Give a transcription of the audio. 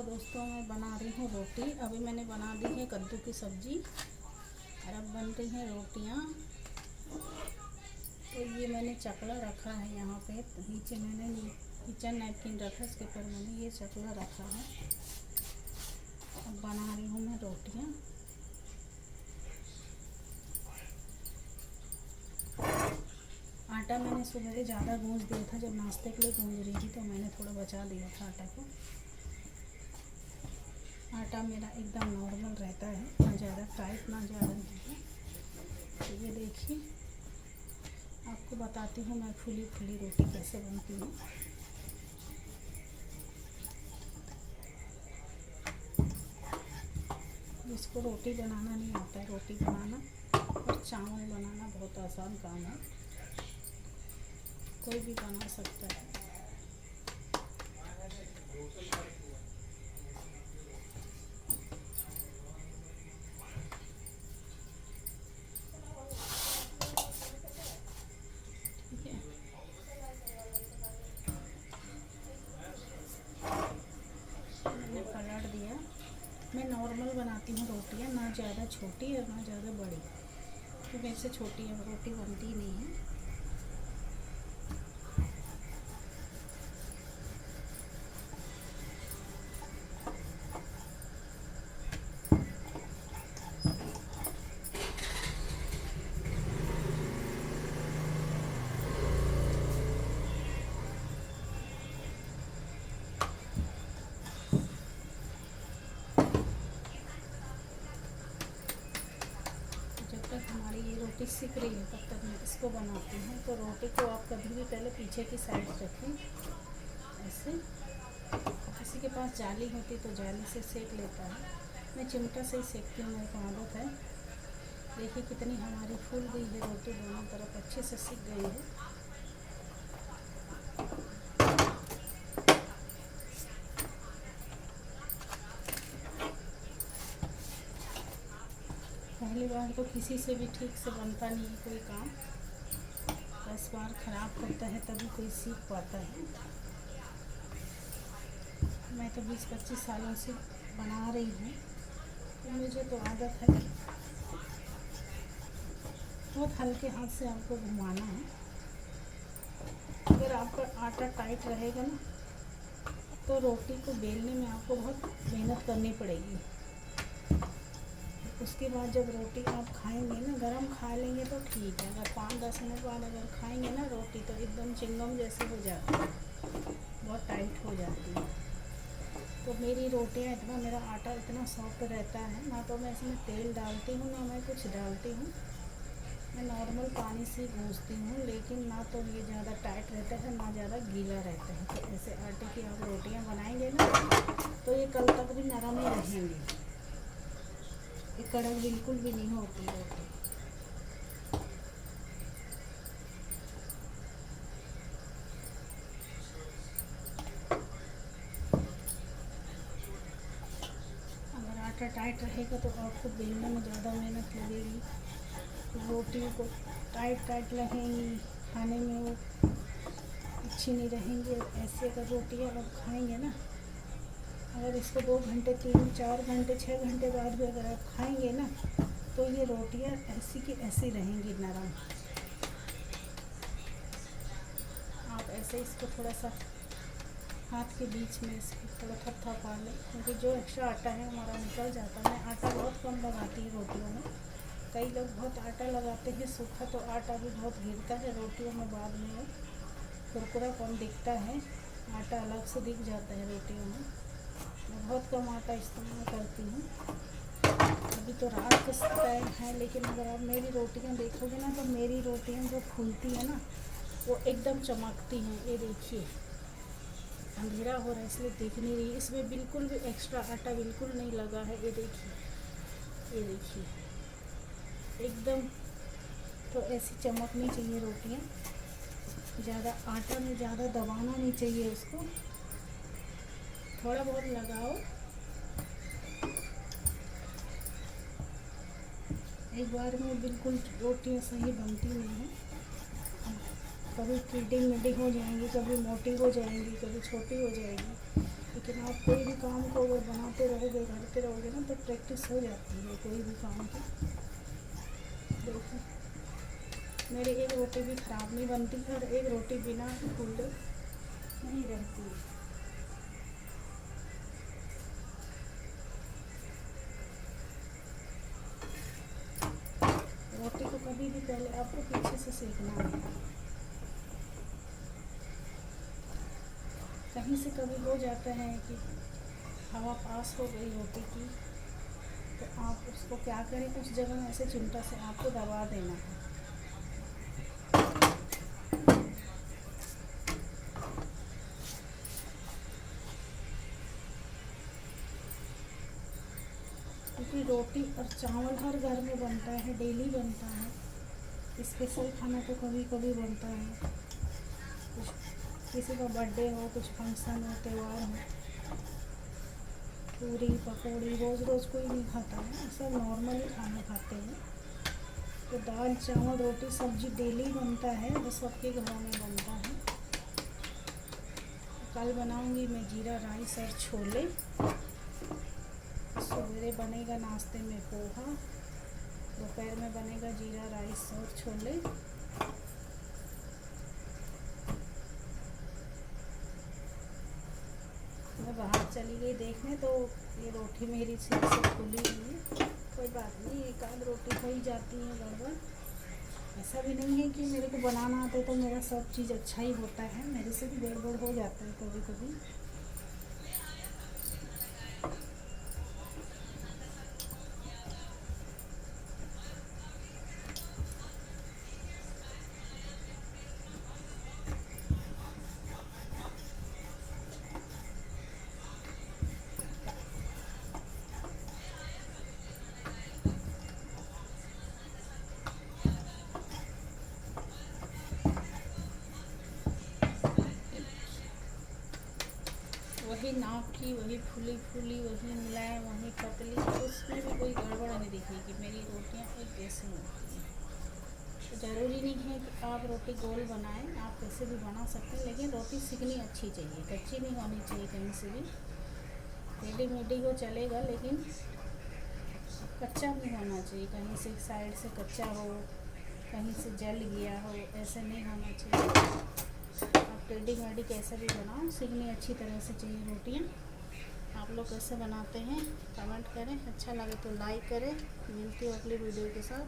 दोस्तों, मैं बना रही हूँ रोटी। अभी मैंने बना दी है कद्दू की सब्जी और अब बन रही हैं रोटियाँ। तो ये मैंने चकला रखा है यहाँ पे, नीचे मैंने किचन नैपकिन रखा, इसके ऊपर मैंने ये चकला रखा है। अब बना रही हूँ मैं रोटियाँ। आटा मैंने सुबह ज़्यादा गूँज दिया था, जब नाश्ते के लिए गूँज रही थी तो मैंने थोड़ा बचा दिया था आटा को। आटा मेरा एकदम नॉर्मल रहता है, ना ज़्यादा टाइट ना ज़्यादा नहीं। तो ये देखिए, आपको बताती हूँ मैं फुली फुली रोटी कैसे बनती है। जिसको रोटी बनाना नहीं आता है, रोटी बनाना और चावल बनाना बहुत आसान काम है, कोई भी बना सकता है। ठीक है, मैंने पलट दिया। मैं नॉर्मल बनाती हूँ रोटियाँ, ना ज़्यादा छोटी और ना ज़्यादा बड़ी, तो मेरे से छोटी अब रोटी बनती नहीं है। जब तक हमारी ये रोटी सिक रही है तब तक मैं इसको बनाती हूँ। तो रोटी को आप कभी भी पहले पीछे की साइड रखें ऐसे। किसी के पास जाली होती तो जाली से सेक लेता है, मैं चिमटा से ही सेकती हूँ, मेरे को आदत है। देखिए कितनी हमारी फूल गई है रोटी, दोनों तरफ अच्छे से सिक गई है। पहली बार तो किसी से भी ठीक से बनता नहीं है कोई काम, 10 बार ख़राब होता है तभी कोई सीख पाता है। मैं तो 20-25 सालों से बना रही हूँ, तो मुझे तो आदत है। बहुत हल्के हाथ से आपको घुमाना है। अगर आपका आटा टाइट रहेगा ना, तो रोटी को बेलने में आपको बहुत मेहनत करनी पड़ेगी। उसके बाद जब रोटी आप खाएंगे ना, गरम खा लेंगे तो ठीक है। अगर 5-10 मिनट बाद अगर खाएंगे ना रोटी, तो एकदम चिंगम जैसे हो जाती है, बहुत टाइट हो जाती है। तो मेरी रोटियां इतना, मेरा आटा इतना सॉफ्ट रहता है ना, तो मैं इसमें तेल डालती हूँ ना मैं कुछ डालती हूँ। मैं नॉर्मल पानी से गूँथती हूँ, लेकिन ना तो ये ज़्यादा टाइट रहता है ना ज़्यादा गीला रहता है। तो ऐसे आटे की आप रोटियाँ बनाएंगे ना, तो ये कल तक भी नरम ही रहेंगी, ये कड़क बिल्कुल भी नहीं होती रोटी। अगर आटा टाइट रहेगा तो आपको बेलने में ज़्यादा मेहनत लगेगी, रोटी को टाइट लगेंगी, खाने में वो अच्छी नहीं रहेंगी। ऐसे अगर रोटियाँ आप खाएंगे ना, अगर इसको 2 घंटे 3-4 घंटे 6 घंटे बाद भी अगर आप खाएंगे ना, तो ये रोटियाँ ऐसी की ऐसी रहेंगी नरम। आप ऐसे इसको थोड़ा सा हाथ के बीच में इसको थोड़ा थपथपा लें, क्योंकि जो एक्स्ट्रा आटा है हमारा निकल जाता है। मैं आटा बहुत कम लगाती हूँ रोटियों में। कई लोग बहुत आटा लगाते हैं सूखा, तो आटा भी बहुत गिरता है रोटियों में, बाद में कुरकुरा कम दिखता है, आटा अलग से दिख जाता है रोटियों में। मैं बहुत कम आटा इस्तेमाल करती हूँ। अभी तो रात का टाइम है, लेकिन अगर आप मेरी रोटियाँ देखोगे ना, तो मेरी रोटियाँ जो फूलती है ना, वो एकदम चमकती हैं। ये देखिए, अंधेरा हो रहा है इसलिए दिख नहीं रही, इसमें बिल्कुल भी एक्स्ट्रा आटा बिल्कुल नहीं लगा है। ये देखिए, ये देखिए एकदम। तो ऐसी चमकनी चाहिए रोटियाँ, ज़्यादा आटा में ज़्यादा दबाना नहीं चाहिए उसको, थोड़ा बहुत लगाओ। एक बार में बिल्कुल रोटियाँ सही बनती नहीं हैं, कभी टेढ़ी मेढ़ी हो जाएंगी, कभी मोटी हो जाएंगी, कभी छोटी हो जाएगी। लेकिन आप कोई भी काम को अगर बनाते रहोगे, करते रहोगे ना, तो प्रैक्टिस हो जाती है कोई भी काम की। देखो मेरी एक रोटी भी ख़राब नहीं बनती और एक रोटी बिना फूले नहीं रहती है। रोटी को कभी भी पहले आपको पीछे से सेकना है। कहीं से कभी हो जाता है कि हवा पास हो गई रोटी की, तो आप उसको क्या करें, उस जगह में ऐसे चिमटा से आपको दबा देना है। क्योंकि रोटी और चावल हर घर में बनता है, डेली बनता है। स्पेशल खाना तो कभी कभी बनता है, कुछ किसी का बर्थडे हो, कुछ फंक्शन हो, त्यौहार हो। पूरी पकौड़ी रोज़ रोज़ कोई नहीं खाता है, सब नॉर्मली खाना खाते हैं। तो दाल चावल रोटी सब्जी डेली बनता है, वो सबके घरों में बनता है। कल बनाऊंगी मैं जीरा राइस और छोले। सवेरे बनेगा नाश्ते में पोहा, दोपहर में बनेगा जीरा राइस और छोले। मैं बाहर चली गई देखने, तो ये रोटी मेरी ठीक से फूली हुई है। कोई बात नहीं, एक आध रोटी हो ही जाती है गड़बड़। ऐसा भी नहीं है कि मेरे को बनाना आता है तो मेरा सब चीज़ अच्छा ही होता है, मेरे से भी गड़बड़ हो जाता है कभी कभी। वही नाप की, वही फूली फूली, वही मुलायम, वही पतली, उसमें भी कोई गड़बड़ नहीं दिखेगी। मेरी रोटियां एक जैसी होती हैं। तो ज़रूरी नहीं है कि आप रोटी गोल बनाएं, आप कैसे भी बना सकते हैं, लेकिन रोटी सीखनी अच्छी चाहिए, कच्ची नहीं होनी चाहिए कहीं से भी। टेढ़ी मेढ़ी हो चलेगा, लेकिन कच्चा नहीं होना चाहिए, कहीं से साइड से कच्चा हो, कहीं से जल गया हो, ऐसे नहीं होना चाहिए। आप टेढ़ी मेढ़ी कैसे भी बनाओ, सीखनी अच्छी तरह से चाहिए रोटियाँ। आप लोग कैसे बनाते हैं कमेंट करें, अच्छा लगे तो लाइक करें। मिलती हूँ अगली वीडियो के साथ।